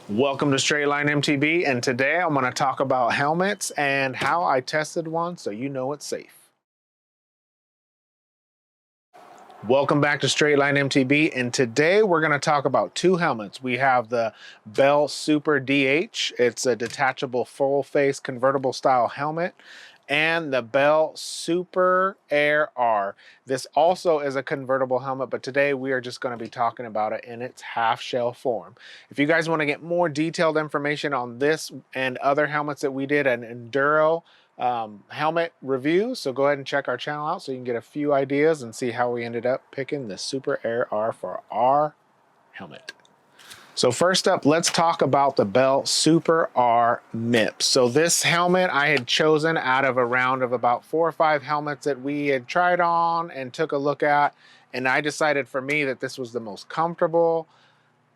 Welcome to Straight Line MTB, and today I'm going to talk about helmets and how I tested one so you know it's safe. Welcome back to Straight Line MTB, and today we're going to talk about two helmets. We have the Bell Super DH. It's a detachable full face convertible style helmet, and the Bell Super Air R. This also is a convertible helmet, but today we are just going to be talking about it in its half shell form. If you guys want to get more detailed information on this and other helmets that we did, an enduro helmet review, so go ahead and check our channel out so you can get a few ideas and see how we ended up picking the Super Air R for our helmet. So first up, let's talk about the Bell Super R MIPS. So this helmet I had chosen out of a round of about 4 or 5 helmets that we had tried on and took a look at, and I decided for me that this was the most comfortable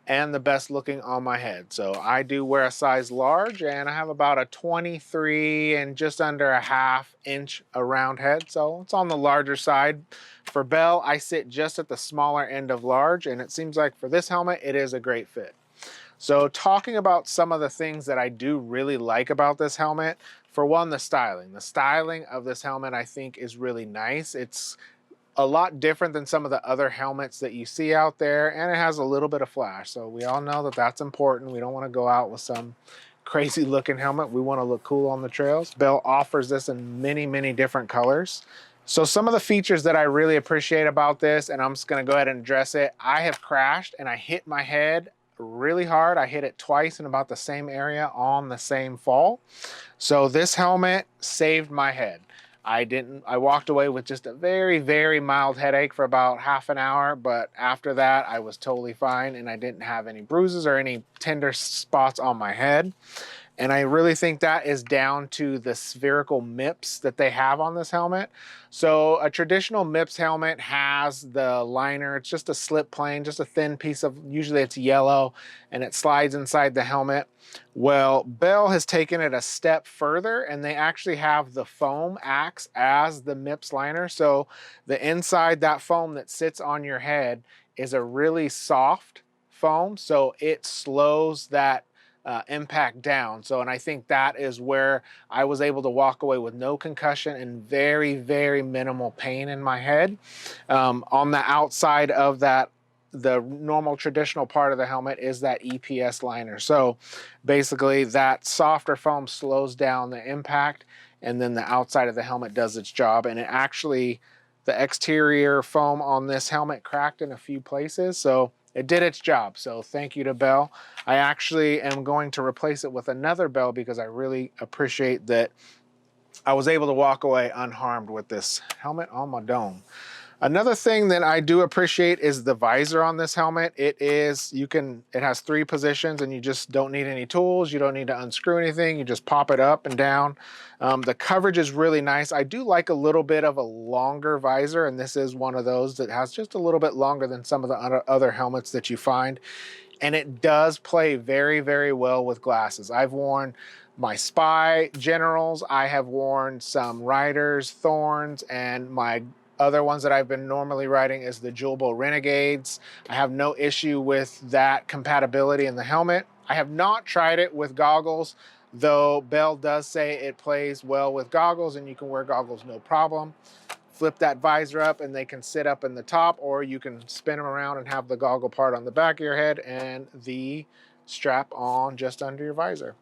and the best looking on my head. So I do wear a size large, and I have about a 23 and just under a ½ inch around head. So it's on the larger side. For Bell, I sit just at the smaller end of large, and it seems like for this helmet, it is a great fit. So talking about some of the things that I do really like about this helmet, for one, the styling. The styling of this helmet I think is really nice. It's a lot different than some of the other helmets that you see out there, and it has a little bit of flash. So we all know that that's important. We don't want to go out with some crazy looking helmet. We want to look cool on the trails. Bell offers this in many, many different colors. So some of the features that I really appreciate about this, and I'm just going to go ahead and address it. I have crashed and I hit my head really hard. I hit it twice in about the same area on the same fall. So this helmet saved my head. I walked away with just a very, very mild headache for about ½ an hour, but after that I was totally fine and I didn't have any bruises or any tender spots on my head. And I really think that is down to the spherical MIPS that they have on this helmet. So a traditional MIPS helmet has the liner. It's just a slip plane, just a thin piece of, usually it's yellow, and it slides inside the helmet. Well, Bell has taken it a step further, and they actually have the foam acts as the MIPS liner. So the inside, that foam that sits on your head, is a really soft foam, so it slows that impact down. So, and I think that is where I was able to walk away with no concussion and very, very minimal pain in my head. On the outside of that, the normal traditional part of the helmet is that EPS liner. So basically that softer foam slows down the impact, and then the outside of the helmet does its job. And it actually, the exterior foam on this helmet cracked in a few places, so it did its job. So thank you to Bell. I actually am going to replace it with another Bell because I really appreciate that I was able to walk away unharmed with this helmet on my dome. Another thing that I do appreciate is the visor on this helmet. It has 3 positions, and you just don't need any tools. You don't need to unscrew anything. You just pop it up and down. The coverage is really nice. I do like a little bit of a longer visor, and this is one of those that has just a little bit longer than some of the other helmets that you find. And it does play very, very well with glasses. I've worn my Spy Generals, I have worn some Riders, Thorns, and my other ones that I've been normally riding is the Julbo Renegades. I have no issue with that compatibility in the helmet. I have not tried it with goggles, though Bell does say it plays well with goggles and you can wear goggles no problem. Flip that visor up and they can sit up in the top, or you can spin them around and have the goggle part on the back of your head and the strap on just under your visor.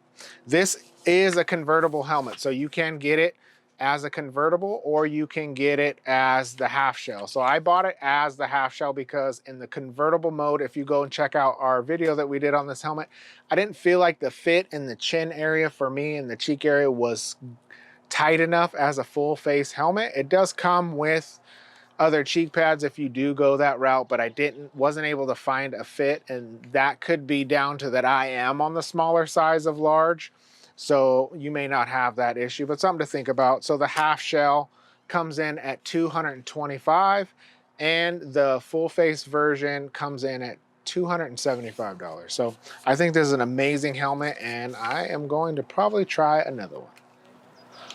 This is a convertible helmet, so you can get it as a convertible or you can get it as the half shell. So I bought it as the half shell because in the convertible mode, if you go and check out our video that we did on this helmet, I didn't feel like the fit in the chin area for me and the cheek area was tight enough as a full face helmet. It does come with other cheek pads if you do go that route, but I wasn't able to find a fit, and that could be down to that I am on the smaller size of large, so you may not have that issue, but something to think about. So the half shell comes in at $225, and the full face version comes in at $275. So I think this is an amazing helmet, and I am going to probably try another one.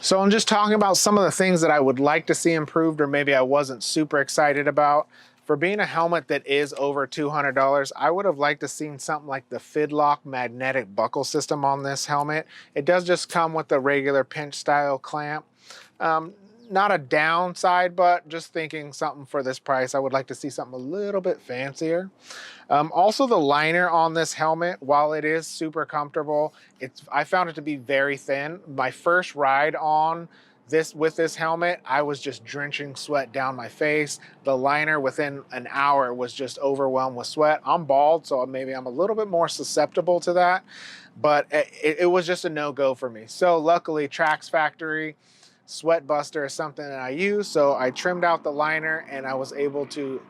So I'm just talking about some of the things that I would like to see improved, or maybe I wasn't super excited about. For being a helmet that is over $200, I would have liked to seen something like the Fidlock magnetic buckle system on this helmet. It does just come with the regular pinch style clamp. Not a downside, but just thinking something for this price, I would like to see something a little bit fancier. Also, the liner on this helmet, while it is super comfortable, I found it to be very thin. My first ride on with this helmet, I was just drenching sweat down my face. The liner within an hour was just overwhelmed with sweat. I'm bald, so maybe I'm a little bit more susceptible to that, but it was just a no-go for me. So luckily, Trax Factory Sweat Buster is something that I use, so I trimmed out the liner and I was able to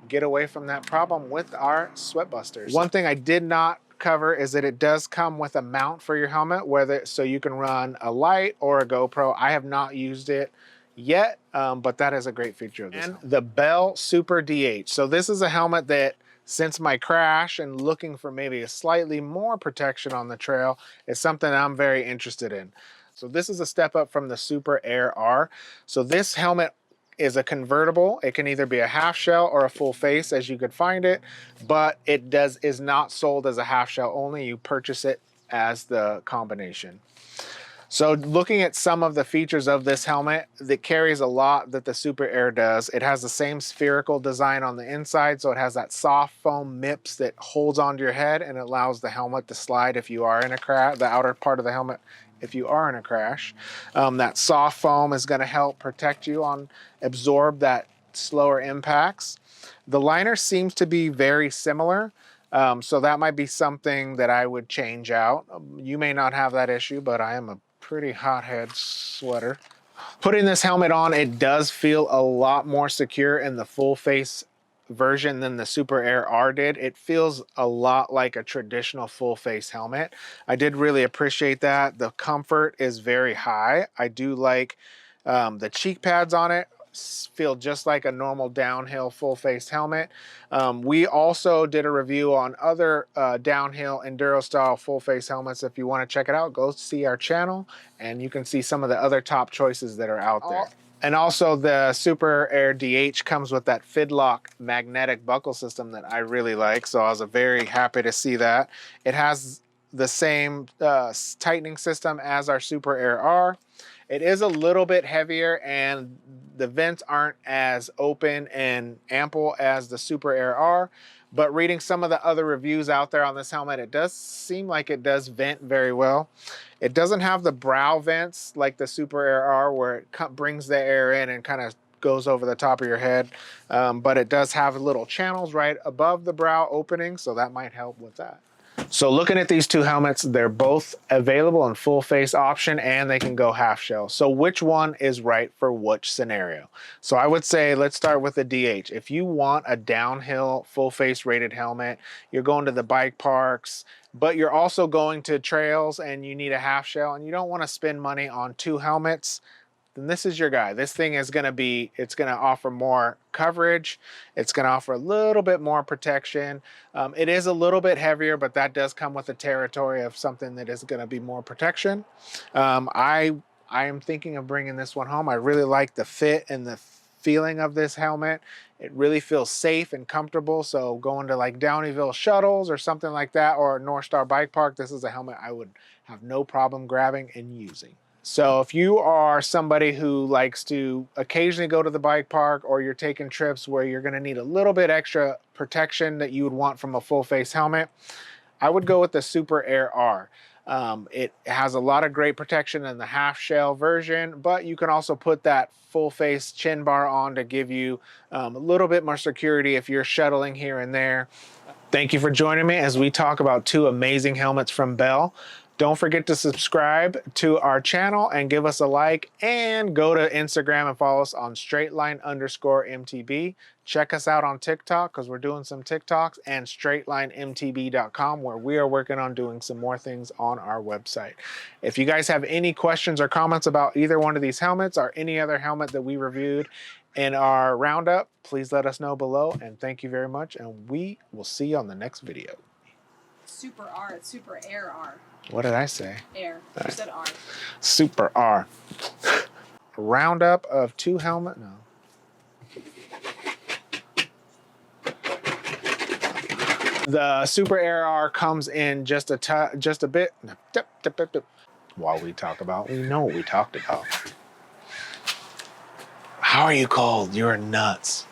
get away from that problem with our Sweat Busters. One thing I did not cover is that it does come with a mount for your helmet, so you can run a light or a GoPro. I have not used it yet, but that is a great feature of this. And the Bell Super DH. So this is a helmet that, since my crash and looking for maybe a slightly more protection on the trail, is something I'm very interested in. So this is a step up from the Super Air R. So this helmet is a convertible. It can either be a half shell or a full face, as you could find it, but it is not sold as a half shell only. You purchase it as the combination. So looking at some of the features of this helmet, that carries a lot that the Super Air does. It has the same spherical design on the inside, so it has that soft foam MIPS that holds onto your head and allows the helmet to slide if you are in a crash, the outer part of the helmet if you are in a crash. That soft foam is going to help protect you absorb that slower impacts. The liner seems to be very similar. So that might be something that I would change out. You may not have that issue, but I am a pretty hothead sweater. Putting this helmet on, it does feel a lot more secure in the full face version than the Super Air R did. It feels a lot like a traditional full face helmet. I did really appreciate that. The comfort is very high. I do like the cheek pads on it. Feel just like a normal downhill full face helmet. We also did a review on other downhill enduro style full face helmets. If you want to check it out, go see our channel and you can see some of the other top choices that are out there. And also the Super Air DH comes with that Fidlock magnetic buckle system that I really like. So I was very happy to see that. It has the same tightening system as our Super Air R. It is a little bit heavier and the vents aren't as open and ample as the Super Air R, but reading some of the other reviews out there on this helmet, it does seem like it does vent very well. It doesn't have the brow vents like the Super Air R where it brings the air in and kind of goes over the top of your head, but it does have little channels right above the brow opening, so that might help with that. So looking at these two helmets, they're both available in full face option and they can go half shell. So which one is right for which scenario? So I would say let's start with the DH. If you want a downhill full face rated helmet, you're going to the bike parks, but you're also going to trails and you need a half shell and you don't want to spend money on two helmets, then this is your guy. This thing is going to it's going to offer more coverage. It's going to offer a little bit more protection. It is a little bit heavier, but that does come with the territory of something that is going to be more protection. I am thinking of bringing this one home. I really like the fit and the feeling of this helmet. It really feels safe and comfortable. So going to like Downeyville shuttles or something like that, or North Star Bike Park, this is a helmet I would have no problem grabbing and using. So if you are somebody who likes to occasionally go to the bike park or you're taking trips where you're going to need a little bit extra protection that you would want from a full face helmet, I would go with the Super Air R. It has a lot of great protection in the half shell version, but you can also put that full face chin bar on to give you a little bit more security if you're shuttling here and there. Thank you for joining me as we talk about two amazing helmets from Bell. Don't forget to subscribe to our channel and give us a like, and go to Instagram and follow us on straightline_MTB. Check us out on TikTok because we're doing some TikToks, and straightlinemtb.com where we are working on doing some more things on our website. If you guys have any questions or comments about either one of these helmets or any other helmet that we reviewed in our roundup, please let us know below, and thank you very much, and we will see you on the next video. Super R, it's Super Air R. What did I say? Air. You said R. Super R. A roundup of two helmet. No. The Super Air R comes in just a bit. While we talk about, we know what we talked about. How are you cold? You're nuts.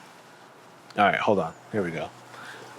All right, hold on. Here we go.